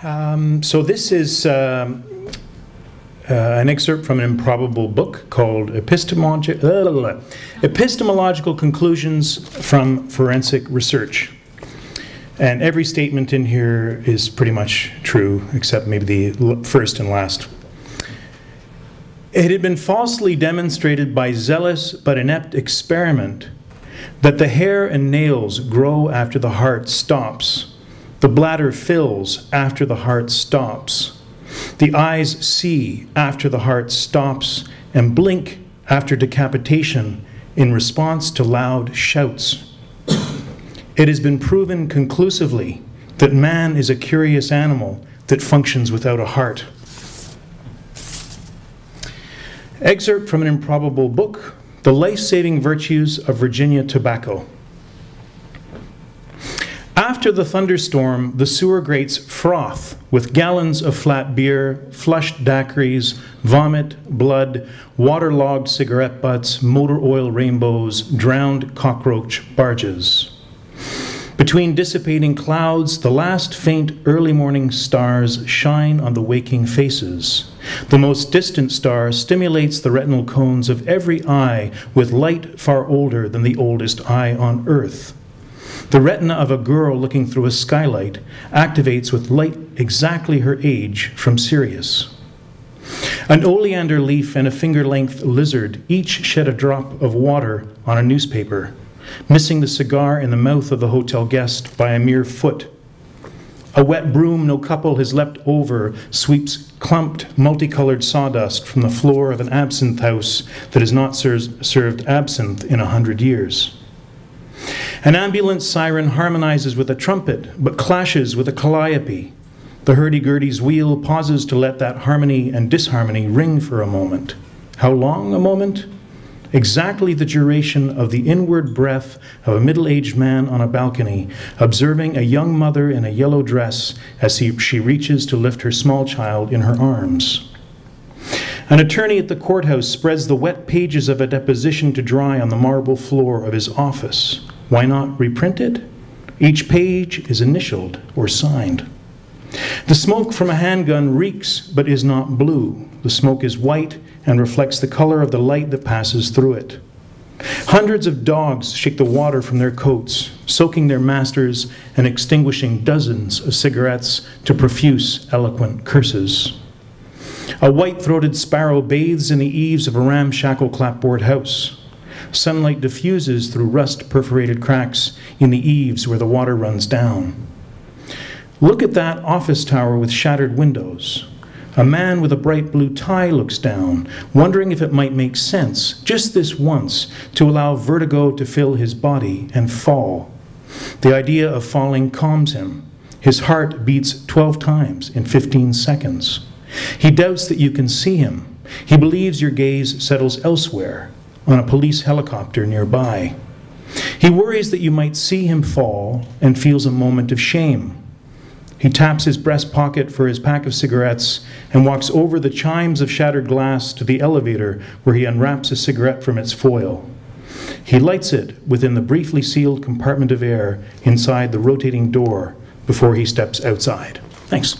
So this is an excerpt from an improbable book called Epistemological Conclusions from Forensic Research. And every statement in here is pretty much true, except maybe the first and last. It had been falsely demonstrated by zealous but inept experiment that the hair and nails grow after the heart stops, the bladder fills after the heart stops, the eyes see after the heart stops, and blink after decapitation in response to loud shouts. It has been proven conclusively that man is a curious animal that functions without a heart. Excerpt from an improbable book, The Life-Saving Virtues of Virginia Tobacco. After the thunderstorm, the sewer grates froth with gallons of flat beer, flushed daiquiris, vomit, blood, waterlogged cigarette butts, motor oil rainbows, drowned cockroach barges. Between dissipating clouds, the last faint early morning stars shine on the waking faces. The most distant star stimulates the retinal cones of every eye with light far older than the oldest eye on earth. The retina of a girl looking through a skylight activates with light exactly her age from Sirius. An oleander leaf and a finger-length lizard each shed a drop of water on a newspaper, missing the cigar in the mouth of the hotel guest by a mere foot. A wet broom no couple has leapt over sweeps clumped, multicolored sawdust from the floor of an absinthe house that has not served absinthe in 100 years. An ambulance siren harmonizes with a trumpet, but clashes with a calliope. The hurdy-gurdy's wheel pauses to let that harmony and disharmony ring for a moment. How long a moment? Exactly the duration of the inward breath of a middle-aged man on a balcony, observing a young mother in a yellow dress as she reaches to lift her small child in her arms. An attorney at the courthouse spreads the wet pages of a deposition to dry on the marble floor of his office. Why not reprint it? Each page is initialed or signed. The smoke from a handgun reeks but is not blue. The smoke is white and reflects the color of the light that passes through it. Hundreds of dogs shake the water from their coats, soaking their masters and extinguishing dozens of cigarettes to profuse, eloquent curses. A white-throated sparrow bathes in the eaves of a ramshackle clapboard house. Sunlight diffuses through rust-perforated cracks in the eaves where the water runs down. Look at that office tower with shattered windows. A man with a bright blue tie looks down, wondering if it might make sense, just this once, to allow vertigo to fill his body and fall. The idea of falling calms him. His heart beats 12 times in 15 seconds. He doubts that you can see him. He believes your gaze settles elsewhere, on a police helicopter nearby. He worries that you might see him fall and feels a moment of shame. He taps his breast pocket for his pack of cigarettes and walks over the chimes of shattered glass to the elevator where he unwraps a cigarette from its foil. He lights it within the briefly sealed compartment of air inside the rotating door before he steps outside. Thanks.